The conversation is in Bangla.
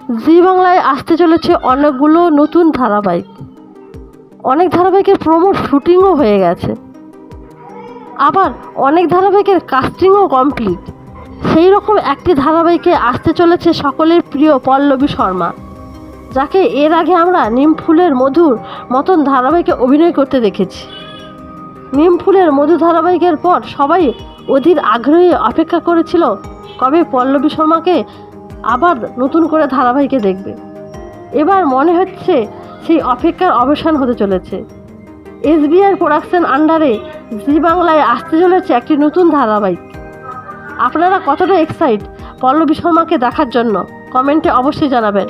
জি বাংলায় আসতে চলেছে অনেকগুলো নতুন ধারাবাহিক। অনেক ধারাবাহিকের প্রোমো শুটিংও হয়ে গেছে, আবার অনেক ধারাবাহিকের কাস্টিংও কমপ্লিট। সেই রকম একটি ধারাবাহিকে আসতে চলেছে সকলের প্রিয় পল্লবী শর্মা, যাকে এর আগে আমরা নিমফুলের মধুর মতন ধারাবাহিকে অভিনয় করতে দেখেছি। নিমফুলের মধু ধারাবাহিকের পর সবাই অধীর আগ্রহে অপেক্ষা করেছিল কবে পল্লবী শর্মাকে আবার নতুন করে ধারাবাহিকে দেখবে। এবার মনে হচ্ছে সেই অপেক্ষার অবসান হতে চলেছে। SBR প্রোডাকশন আন্ডারে জি বাংলায় আসতে চলেছে একটি নতুন ধারাবাহিক। আপনারা কতটা এক্সাইট পল্লবী শর্মাকে দেখার জন্য কমেন্টে অবশ্যই জানাবেন।